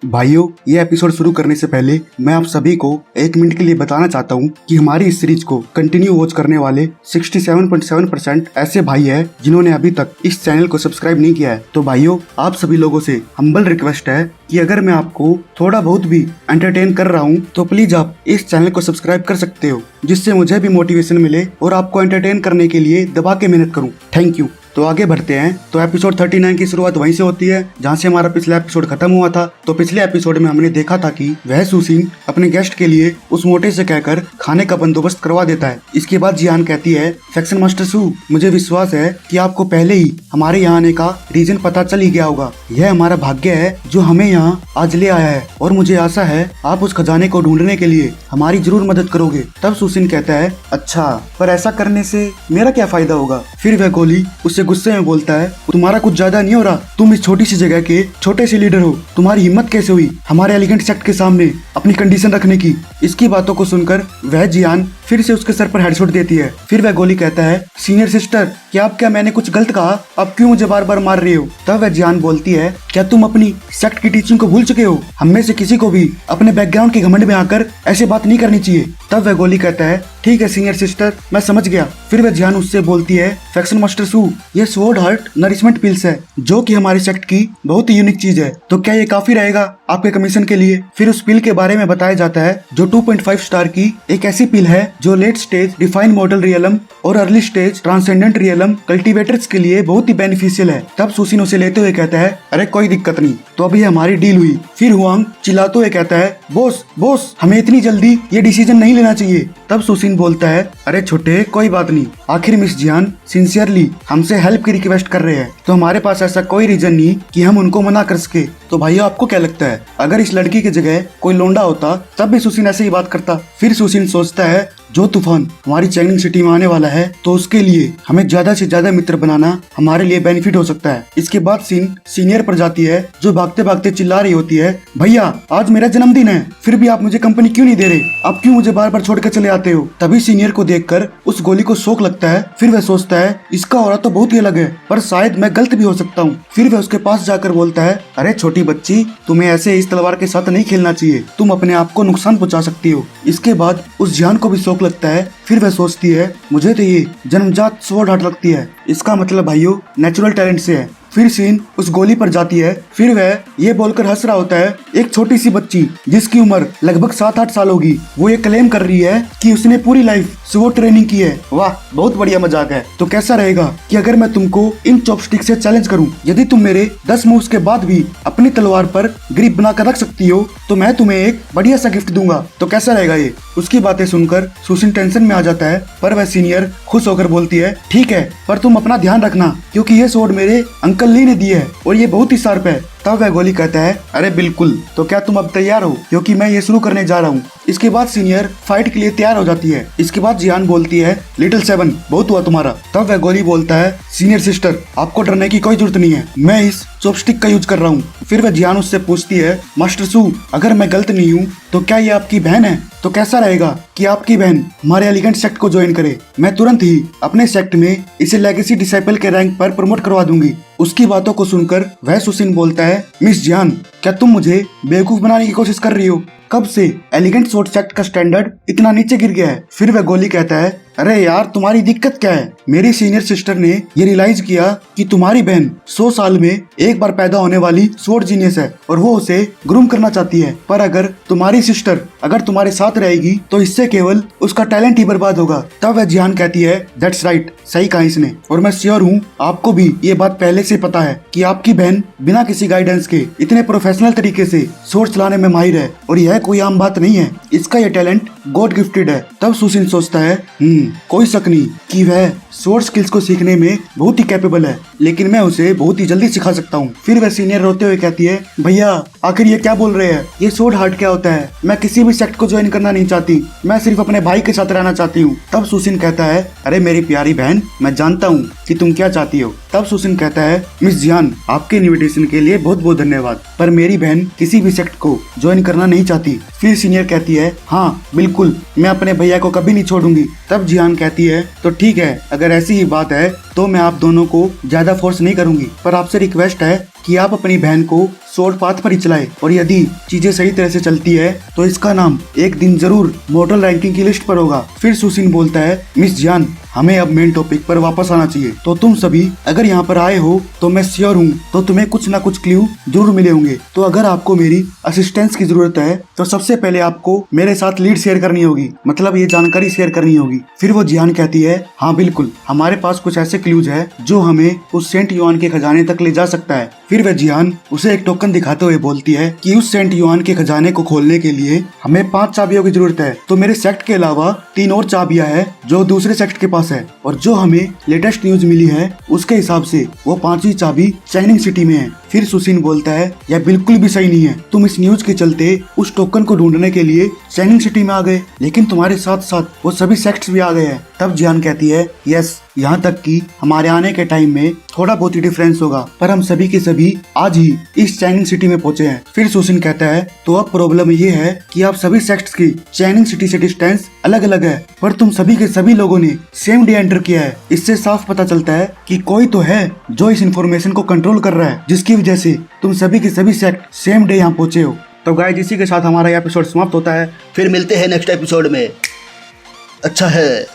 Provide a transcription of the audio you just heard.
भाइयों, ये एपिसोड शुरू करने से पहले मैं आप सभी को 1 मिनट के लिए बताना चाहता हूँ कि हमारी इस सीरीज को कंटिन्यू वॉच करने वाले 67.7% ऐसे भाई हैं जिन्होंने अभी तक इस चैनल को सब्सक्राइब नहीं किया है। तो भाइयों, आप सभी लोगों से हम्बल रिक्वेस्ट है कि अगर मैं आपको थोड़ा बहुत भी एंटरटेन कर रहा हूँ तो प्लीज आप इस चैनल को सब्सक्राइब कर सकते हो, जिससे मुझे भी मोटिवेशन मिले और आपको एंटरटेन करने के लिए दबा के मेहनत करूँ। Thank you. तो आगे बढ़ते हैं। तो एपिसोड 39 की शुरुआत वहीं से होती है जहां से हमारा पिछला एपिसोड खत्म हुआ था। तो पिछले एपिसोड में हमने देखा था कि वह सुसीन अपने गेस्ट के लिए उस मोटे से कहकर खाने का बंदोबस्त करवा देता है। इसके बाद जियान कहती है, सेक्शन मास्टर सू, मुझे विश्वास है कि आपको पहले ही हमारे यहाँ आने का रीजन पता चल ही गया होगा। यह हमारा भाग्य है जो हमें यहाँ आज ले आया है और मुझे आशा है आप उस खजाने को ढूंढने के लिए हमारी जरूर मदद करोगे। तब सुसीन कहता है, अच्छा, पर ऐसा करने से मेरा क्या फायदा होगा? फिर वह गोली उससे गुस्से में बोलता है, तुम्हारा कुछ ज्यादा नहीं हो रहा? तुम इस छोटी सी जगह के छोटे से लीडर हो, तुम्हारी हिम्मत कैसे हुई हमारे एलिगेंट सेक्ट के सामने अपनी कंडीशन रखने की? इसकी बातों को सुनकर वह जियान फिर से उसके सर पर हेडशॉट देती है। फिर वह गोली कहता है, सीनियर सिस्टर, क्या मैंने कुछ गलत कहा? अब क्यों मुझे बार बार मार रही हो? तब वह जियान बोलती है, क्या तुम अपनी सेक्ट की टीचिंग को भूल चुके हो? हम में से किसी को भी अपने बैकग्राउंड के घमंड में आकर ऐसे बात नहीं करनी चाहिए। तब वह गोली कहता है, ठीक है सीनियर सिस्टर, मैं समझ गया। फिर वह जियान उससे बोलती है, सेक्शन मास्टर सू, ये स्वॉर्ड हार्ट नरिशमेंट पिल्स है जो कि हमारी सेक्ट की बहुत ही यूनिक चीज है, तो क्या ये काफी रहेगा आपके कमीशन के लिए? फिर उस पिल के बारे में बताया जाता है जो 2.5 स्टार की एक ऐसी पिल है जो late stage define model realm और early stage transcendent realm cultivators के लिए बहुत ही बेनिफिशियल है। तब सुसीन उसे लेते हुए कहता है, अरे कोई दिक्कत नहीं, तो अभी हमारी डील हुई। फिर हुआंग चिल्लाते हुए कहता है, बॉस, हमें इतनी जल्दी ये डिसीजन नहीं लेना चाहिए। तब सुसीन बोलता है, अरे छोटे, कोई बात नहीं, आखिर मिस जियान सिंसियरली हमसे हेल्प की रिक्वेस्ट कर रहे हैं, तो हमारे पास ऐसा कोई रीजन नहीं कि हम उनको मना कर सके। तो भाइयों, आपको क्या लगता है अगर इस लड़की की जगह कोई लोंडा होता तब भी सुसीन ऐसे ही बात करता? फिर सुसीन सोचता है, जो तूफान हमारी चैनिंग सिटी में आने वाला है तो उसके लिए हमें ज्यादा से ज्यादा मित्र बनाना हमारे लिए बेनिफिट हो सकता है। इसके बाद सीन सीनियर पर जाती है जो भागते भागते चिल्ला रही होती है, भैया आज मेरा जन्मदिन है, फिर भी आप मुझे कंपनी क्यों नहीं दे रहे? आप क्यों मुझे बार बार छोड़कर चले आते हो? तभी सीनियर को देखकर उस गोली को शौक लगता है। फिर वह सोचता है, इसका ऑरा तो बहुत ही अलग है, पर शायद मैं गलत भी हो सकता हूँ। फिर वह उसके पास जाकर बोलता है, अरे छोटी बच्ची, तुम्हें ऐसे इस तलवार के साथ नहीं खेलना चाहिए, तुम अपने आप को नुकसान पहुँचा सकती हो। इसके बाद उस जियान को भी शौक लगता है। फिर वह सोचती है, मुझे तो ये जन्मजात स्वॉर्ड हार्ट लगती है, इसका मतलब भाइयों नेचुरल टैलेंट से है। फिर सीन उस गोली पर जाती है। फिर वह ये बोलकर हंस रहा होता है, एक छोटी सी बच्ची जिसकी उम्र लगभग 7-8 साल होगी, वो ये क्लेम कर रही है कि उसने पूरी लाइफ स्वॉर्ड ट्रेनिंग की है। वाह, बहुत बढ़िया मजाक है। तो कैसा रहेगा कि अगर मैं तुमको इन चॉपस्टिक से चैलेंज करूं, यदि तुम मेरे 10 मूव्स के बाद भी अपनी तलवार पर ग्रिप बनाकर रख सकती हो तो मैं तुम्हें एक बढ़िया सा गिफ्ट दूंगा। तो कैसा रहेगा ये? उसकी बातें सुनकर सुसीन टेंशन में आ जाता है, पर वह सीनियर खुश होकर बोलती है, ठीक है, पर तुम अपना ध्यान रखना क्योंकि ये स्वॉर्ड मेरे अंकल ली ने दी है और ये बहुत ही शार्प है। तब वह गोली कहता है, अरे बिल्कुल, तो क्या तुम अब तैयार हो? क्योंकि मैं ये शुरू करने जा रहा हूँ। इसके बाद सीनियर फाइट के लिए तैयार हो जाती है। इसके बाद जियान बोलती है, लिटिल 7, बहुत हुआ तुम्हारा। तब वह गोली बोलता है, सीनियर सिस्टर, आपको डरने की कोई जरूरत नहीं है, मैं इस चॉपस्टिक का यूज कर रहा हूँ। फिर वह जियान उससे पूछती है, मास्टर सू, अगर मैं गलत नहीं हूँ तो क्या ये आपकी बहन है? तो कैसा रहेगा कि आपकी बहन हमारे एलिगेंट सेक्ट को ज्वाइन करे? मैं तुरंत ही अपने सेक्ट में इसे लेगेसी डिसाइपल के रैंक पर प्रमोट करवा दूंगी। उसकी बातों को सुनकर वह सुसीन बोलता है, मिस जियान, क्या तुम मुझे बेवकूफ बनाने की कोशिश कर रही हो? कब से एलिगेंट स्वॉर्ड सेक्ट का स्टैंडर्ड इतना नीचे गिर गया है? फिर वह गोली कहता है, अरे यार, तुम्हारी दिक्कत क्या है? मेरी सीनियर सिस्टर ने ये रियलाइज किया कि तुम्हारी बहन 100 साल में एक बार पैदा होने वाली स्वॉर्ड जीनियस है और वो उसे ग्रूम करना चाहती है। पर अगर तुम्हारी सिस्टर अगर तुम्हारे साथ रहेगी तो इससे केवल उसका टैलेंट ही बर्बाद होगा। तब वह जियान कहती है, दैट्स राइट, सही कहा इसने, और मैं श्योर हूँ आपको भी ये बात पहले से पता है कि आपकी बहन बिना किसी गाइडेंस के इतने प्रोफेशनल तरीके से स्वॉर्ड चलाने में माहिर है और यह कोई आम बात नहीं है, इसका ये टैलेंट गॉड गिफ्टेड है। तब सुसीन सोचता है, कोई शक नहीं कि वह स्वॉर्ड स्किल्स को सीखने में बहुत ही कैपेबल है, लेकिन मैं उसे बहुत ही जल्दी सिखा सकता हूँ। फिर वह सीनियर रोते हुए कहती है, भैया आखिर ये क्या बोल रहे हैं? ये स्वॉर्ड हार्ट क्या होता है? मैं किसी भी सेक्ट को ज्वाइन करना नहीं चाहती, मैं सिर्फ अपने भाई के साथ रहना चाहती हूँ। तब सुसीन कहता है, अरे मेरी प्यारी बहन, मैं जानता हूँ कि तुम क्या चाहती हो। तब सुसीन कहता है, मिस जियान, आपके इनविटेशन के लिए बहुत बहुत धन्यवाद, पर मेरी बहन किसी भी सेक्ट को ज्वाइन करना नहीं चाहती। फिर सीनियर कहती है, हाँ बिल्कुल, मैं अपने भैया को कभी नहीं छोड़ूंगी। तब जियान कहती है, तो ठीक है, अगर ऐसी ही बात है तो मैं आप दोनों को ज्यादा फोर्स नहीं करूंगी, पर आपसे रिक्वेस्ट है कि आप अपनी बहन को शॉर्ट पाथ पर ही चलाए, और यदि चीजें सही तरह से चलती है तो इसका नाम एक दिन जरूर मॉडल रैंकिंग की लिस्ट पर होगा। फिर सुशीन बोलता है, मिस जान, हमें अब मेन टॉपिक पर वापस आना चाहिए। तो तुम सभी अगर यहाँ पर आए हो तो मैं श्योर हूँ तो तुम्हें कुछ ना कुछ क्लू जरूर मिले होंगे। तो अगर आपको मेरी असिस्टेंस की जरूरत है तो सबसे पहले आपको मेरे साथ लीड शेयर करनी होगी, मतलब ये जानकारी शेयर करनी होगी। फिर वो जियान कहती है, हाँ बिल्कुल, हमारे पास कुछ ऐसे क्लूज है जो हमें उस सेंट युआन के खजाने तक ले जा सकता है। फिर वह जियान उसे एक टोकन दिखाते हुए बोलती है कि उस सेंट युआन के खजाने को खोलने के लिए हमें 5 चाबियों की जरूरत है। तो मेरे सेक्ट के अलावा 3 और चाबियां हैं जो दूसरे सेक्ट के पास है, और जो हमें लेटेस्ट न्यूज मिली है उसके हिसाब से वो 5वीं चाबी चाइनिंग सिटी में है। फिर सुशीन बोलता है, यह बिल्कुल भी सही नहीं है, तुम इस न्यूज के चलते उस टोकन को ढूंढने के लिए चाइनिंग सिटी में आ गए, लेकिन तुम्हारे साथ साथ वो सभी सेक्ट्स भी आ गए हैं। तब जियान कहती है, यस, यहाँ तक कि हमारे आने के टाइम में थोड़ा बहुत ही डिफरेंस होगा, पर हम सभी के सभी आज ही इस चाइनिंग सिटी में पहुंचे हैं। फिर सुशीन कहता है, तो अब प्रॉब्लम ये है कि आप सभी सेक्ट्स की चाइनिंग सिटी से डिस्टेंस अलग अलग है, पर तुम सभी के सभी लोगों ने सेम डे एंटर किया है। इससे साफ पता चलता है कि कोई तो है जो इस इंफॉर्मेशन को कंट्रोल कर रहा है, जिसकी वजह से तुम सभी के सभी सेक्ट सेम डे यहाँ पहुंचे हो। तो गाइस, इसी के साथ हमारा एपिसोड समाप्त होता है। फिर मिलते हैं नेक्स्ट एपिसोड में। अच्छा है।